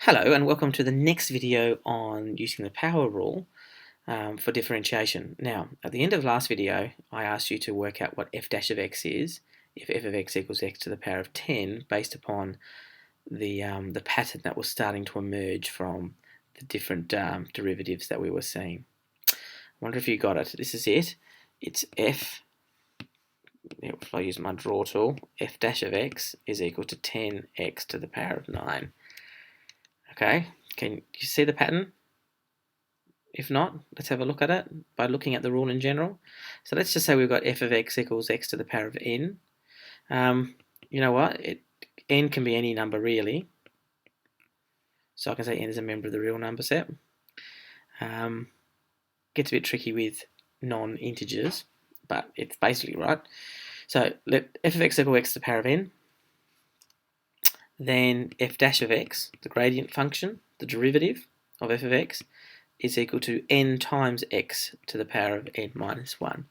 Hello and welcome to the next video on using the power rule for differentiation. Now, at the end of last video, I asked you to work out what f dash of x is if f of x equals x to the power of 10 based upon the pattern that was starting to emerge from the different derivatives that we were seeing. I wonder if you got it. This is it. It's f, if I use my draw tool, f dash of x is equal to 10x to the power of 9. Okay, can you see the pattern? If not, let's have a look at it by looking at the rule in general. So let's just say we've got f of x equals x to the power of n. You know what? N can be any number really. So I can say n is a member of the real number set. Gets a bit tricky with non-integers, but it's basically right. So let f of x equal x to the power of n. Then f dash of x, the gradient function, the derivative of f of x, is equal to n times x to the power of n minus 1.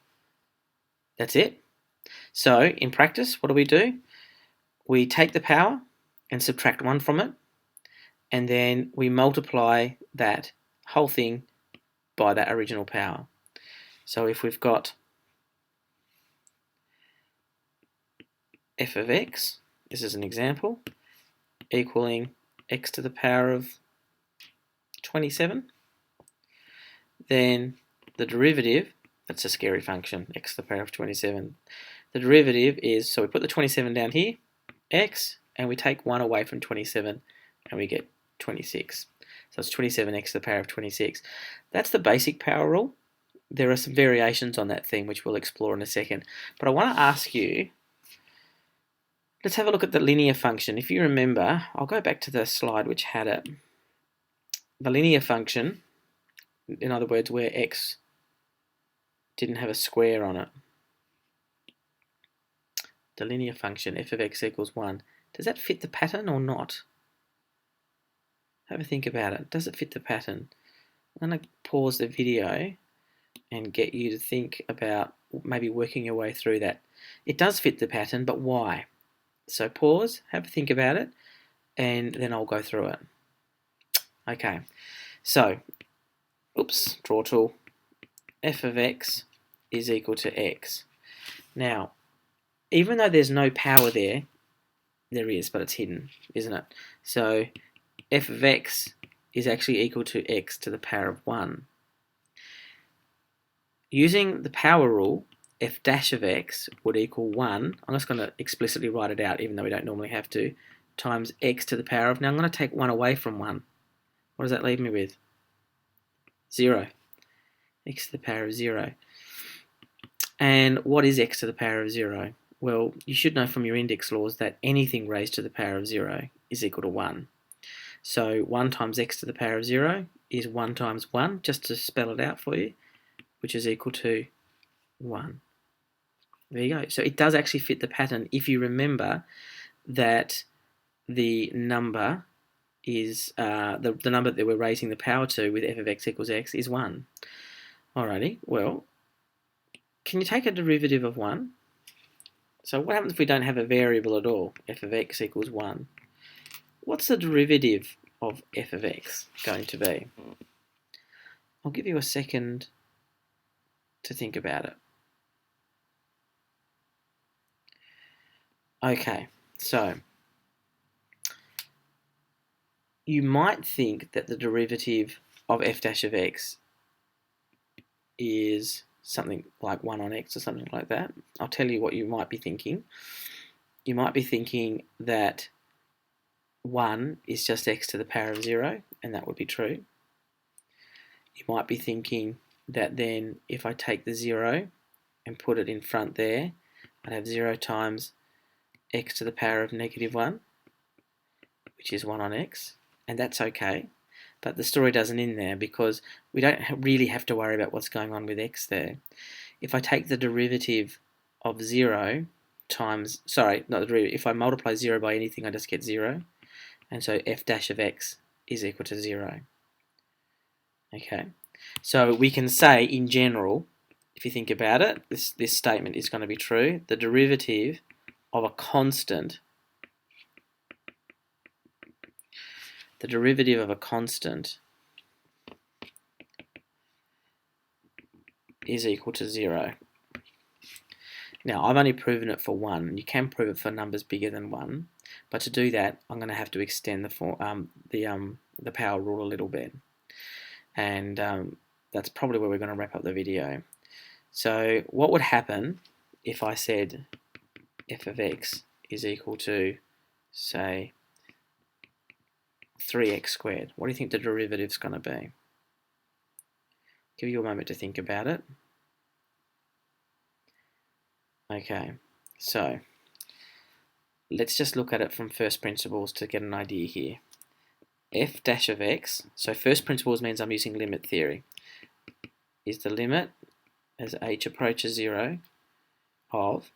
That's it. So in practice, what do? We take the power and subtract 1 from it, and then we multiply that whole thing by that original power. So if we've got f of x, this is an example, equaling x to the power of 27, then the derivative, that's a scary function, x to the power of 27. The derivative is, so we put the 27 down here, x, and we take 1 away from 27, and we get 26. So it's 27x to the power of 26. That's the basic power rule. There are some variations on that thing, which we'll explore in a second. But I want to ask you, let's have a look at the linear function. If you remember, I'll go back to the slide which had it. The linear function, in other words, where x didn't have a square on it. The linear function, f of x equals 1. Does that fit the pattern or not? Have a think about it. Does it fit the pattern? I'm going to pause the video and get you to think about maybe working your way through that. It does fit the pattern, but why? So pause, have a think about it, and then I'll go through it. Okay, so, draw tool, f of x is equal to x. Now, even though there's no power there, there is, but it's hidden, isn't it? So f of x is actually equal to x to the power of 1. Using the power rule, f dash of x would equal 1. I'm just going to explicitly write it out, even though we don't normally have to, times x to the power of, now I'm going to take 1 away from 1. What does that leave me with? 0. X to the power of 0. And what is x to the power of 0? Well, you should know from your index laws that anything raised to the power of 0 is equal to 1. So 1 times x to the power of 0 is 1 times 1, just to spell it out for you, which is equal to 1. There you go. So it does actually fit the pattern if you remember that the number is the number that we're raising the power to with f of x equals x is 1. Alrighty, well, can you take a derivative of 1? So what happens if we don't have a variable at all? F of x equals 1. What's the derivative of f of x going to be? I'll give you a second to think about it. Okay, so you might think that the derivative of f dash of x is something like 1 on x or something like that. I'll tell you what you might be thinking. You might be thinking that 1 is just x to the power of 0, and that would be true. You might be thinking that then if I take the 0 and put it in front there, I'd have 0 times x to the power of negative 1, which is 1 on x, and that's okay. But the story doesn't end there because we don't really have to worry about what's going on with x there. If I take the derivative of 0 times, sorry, not the derivative, if I multiply 0 by anything, I just get 0. And so f dash of x is equal to 0. Okay, so we can say in general, if you think about it, this statement is going to be true. The derivative of a constant the derivative of a constant is equal to 0. Now, I've only proven it for 1. You can prove it for numbers bigger than 1, but to do that, I'm going to have to extend the power rule a little bit, and that's probably where we're going to wrap up the video. So, what would happen if I said f of x is equal to, say, 3x squared? What do you think the derivative is going to be? Give you a moment to think about it. Okay, so let's just look at it from first principles to get an idea here. F dash of x, so first principles means I'm using limit theory, is the limit as h approaches 0 of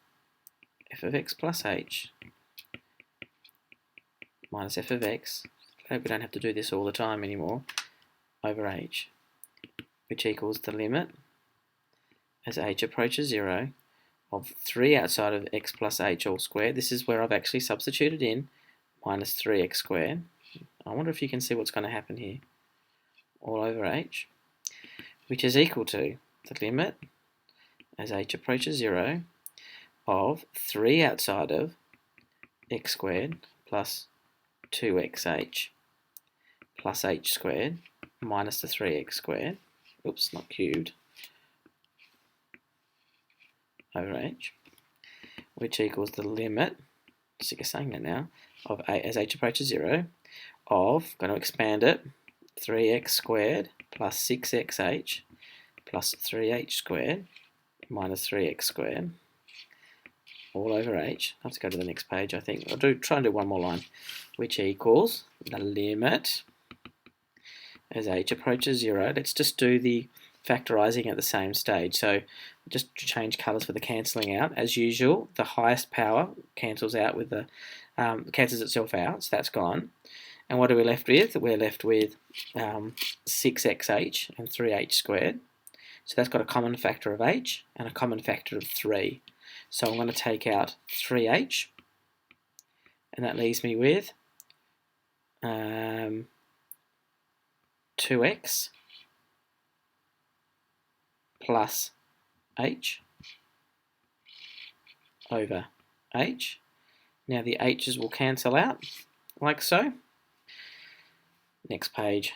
f of x plus h minus f of x, I hope we don't have to do this all the time anymore, over h, which equals the limit as h approaches 0 of 3 outside of x plus h all squared. This is where I've actually substituted in minus 3x squared. I wonder if you can see what's going to happen here. All over h, which is equal to the limit as h approaches 0 of 3 outside of x squared plus 2xh plus h squared minus the 3x squared, oops, not cubed, over h, which equals the limit, sick of saying that now, of as h approaches 0 of, going to expand it, 3x squared plus 6xh plus 3h squared minus 3x squared all over h. I have to go to the next page, I think. I'll try and do one more line, which equals the limit as h approaches 0. Let's just do the factorising at the same stage. So just change colours for the cancelling out. As usual, the highest power cancels out with the cancels itself out, so that's gone. And what are we left with? We're left with 6xh and 3h squared. So that's got a common factor of h and a common factor of 3. So I'm going to take out 3h, and that leaves me with 2x plus h over h. Now the h's will cancel out, like so. Next page.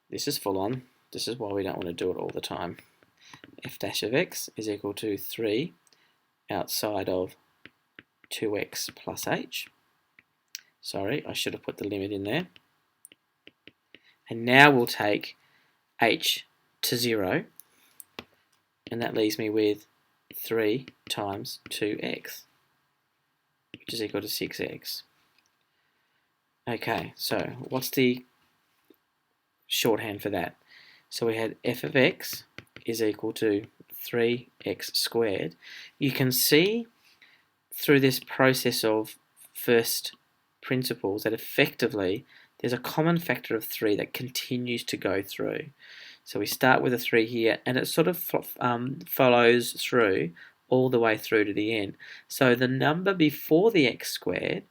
This is full on. This is why we don't want to do it all the time. F dash of x is equal to 3 outside of 2x plus h. Sorry, I should have put the limit in there. And now we'll take h to 0, and that leaves me with 3 times 2x, which is equal to 6x. Okay, so what's the shorthand for that? So we had f of x is equal to 3x squared. You can see through this process of first principles that effectively there's a common factor of 3 that continues to go through. So we start with a 3 here, and it sort of follows through all the way through to the end. So the number before the x squared,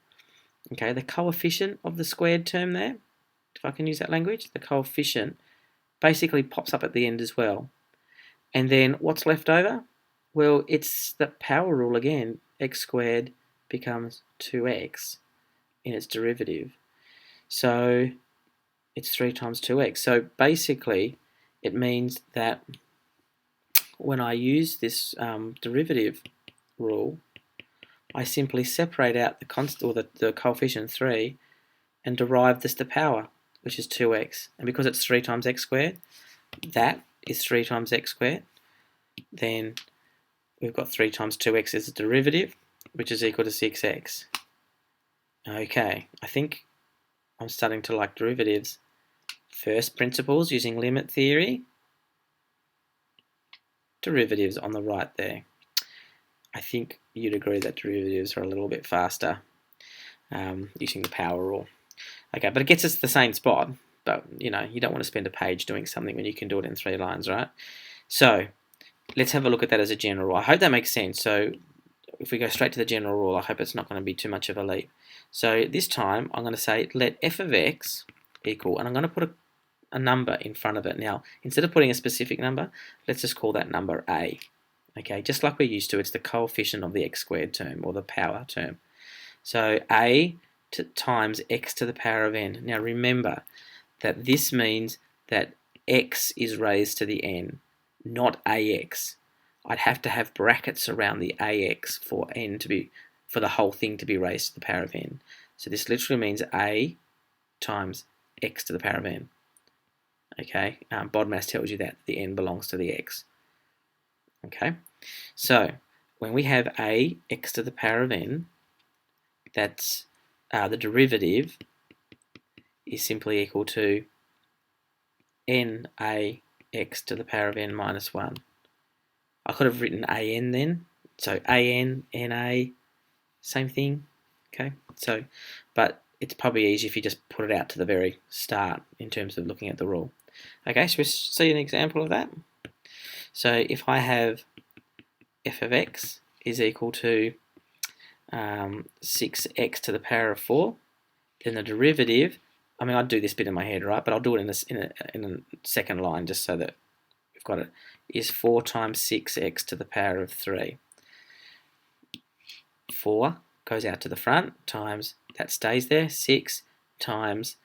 okay, the coefficient of the squared term there, if I can use that language, the coefficient basically pops up at the end as well. And then what's left over? Well, it's the power rule again. X squared becomes 2x in its derivative. So it's 3 times 2x. So basically, it means that when I use this derivative rule, I simply separate out the constant or the coefficient 3 and derive this the power, which is 2x. And because it's 3 times x squared, that is 3 times x squared. Then we've got 3 times 2x as a derivative, which is equal to 6x. Okay, I think I'm starting to like derivatives. First principles using limit theory. Derivatives on the right there. I think you'd agree that derivatives are a little bit faster using the power rule. Okay, but it gets us to the same spot. But, you know, you don't want to spend a page doing something when you can do it in 3 lines, right? So, let's have a look at that as a general rule. I hope that makes sense. So, if we go straight to the general rule, I hope it's not going to be too much of a leap. So, this time, I'm going to say, let f of x equal, and I'm going to put a number in front of it. Now, instead of putting a specific number, let's just call that number a. Okay, just like we're used to, it's the coefficient of the x squared term, or the power term. So a times x to the power of n. Now remember that this means that x is raised to the n, not ax. I'd have to have brackets around the ax for n to be, for the whole thing to be raised to the power of n. So this literally means a times x to the power of n. Okay, BODMAS tells you that the n belongs to the x. Okay, so when we have a x to the power of n, that's the derivative is simply equal to n a x to the power of n minus 1. I could have written an then, so an, na, same thing. Okay, so, but it's probably easy if you just put it out to the very start in terms of looking at the rule. Okay, so we see an example of that. So if I have f of x is equal to 6x to the power of 4, then the derivative, I mean, I'd do this bit in my head, right? But I'll do it in a second line just so that we've got it, is 4 times 6x to the power of 3. 4 goes out to the front, times, that stays there, 6 times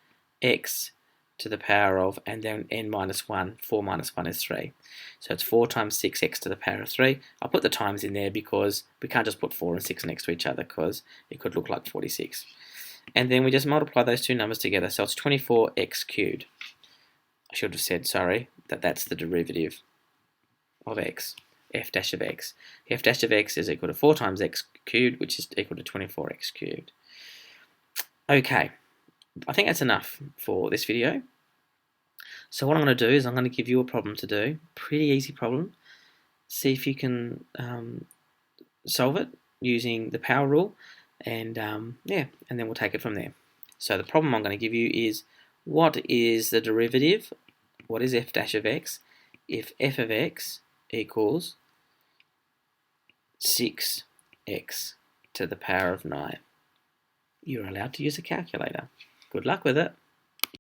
x to the power of, and then n minus 1, 4 minus 1 is 3. So it's 4 times 6x to the power of 3. I'll put the times in there because we can't just put 4 and 6 next to each other because it could look like 46. And then we just multiply those two numbers together, so it's 24x cubed. I should have said, sorry, that that's the derivative of x, f dash of x. F dash of x is equal to 4 times x cubed, which is equal to 24x cubed. Okay, I think that's enough for this video. So what I'm going to do is I'm going to give you a problem to do, pretty easy problem. See if you can solve it using the power rule, and yeah, and then we'll take it from there. So the problem I'm going to give you is, what is the derivative, what is f dash of x, if f of x equals 6x to the power of 9. You're allowed to use a calculator. Good luck with it.